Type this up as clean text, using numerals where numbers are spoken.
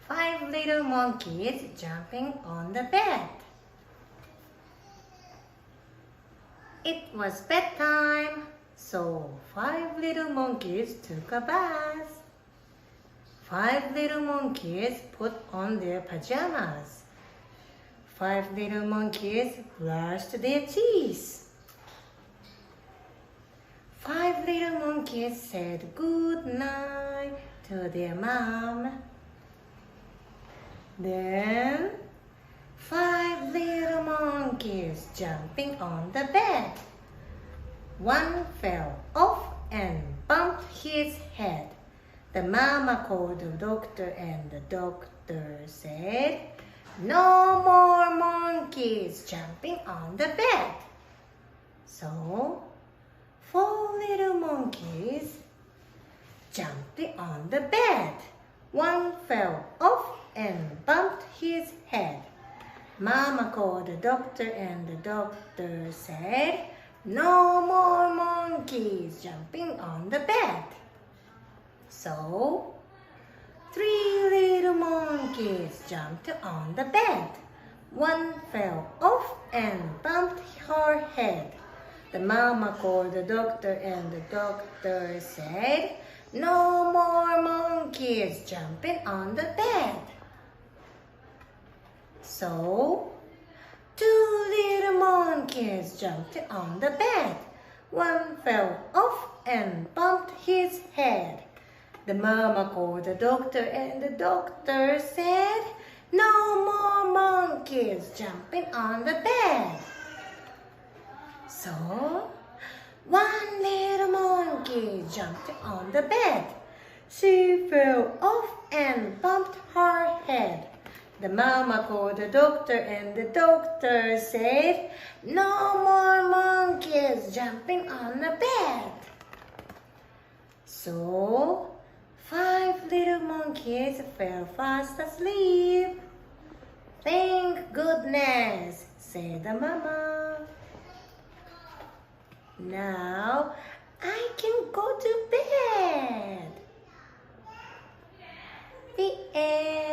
5 little monkeys jumping on the bed. It was bedtime, so 5 little monkeys took a bath. 5 little monkeys put on their pajamas. 5 little monkeys brushed their teeth. 5 little monkeys said good night to their mom. Then 5 little monkeys jumping on the bed. One fell off and bumped his head. The mama called the doctor and the doctor said, "No more monkeys jumping on the bed." So 4 little monkeys jumped on the bed. One fell off and bumped his head. Mama called the doctor and the doctor said, "No more monkeys jumping on the bed." So 3 little monkeys jumped on the bed. One fell off and bumped her head. The mama called the doctor and the doctor said, "No more monkeys jumping on the bed." So 2 little monkeys jumped on the bed. One fell off and bumped his head. The mama called the doctor and the doctor said, "No more monkeys jumping on the bed." So 1 little monkey jumped on the bed. She fell off and bumped her head. The mama called the doctor and the doctor said, "No more monkeys jumping on the bed." So 5 little monkeys fell fast asleep. "Thank goodness," said the mama. "Now I can go to bed." The end.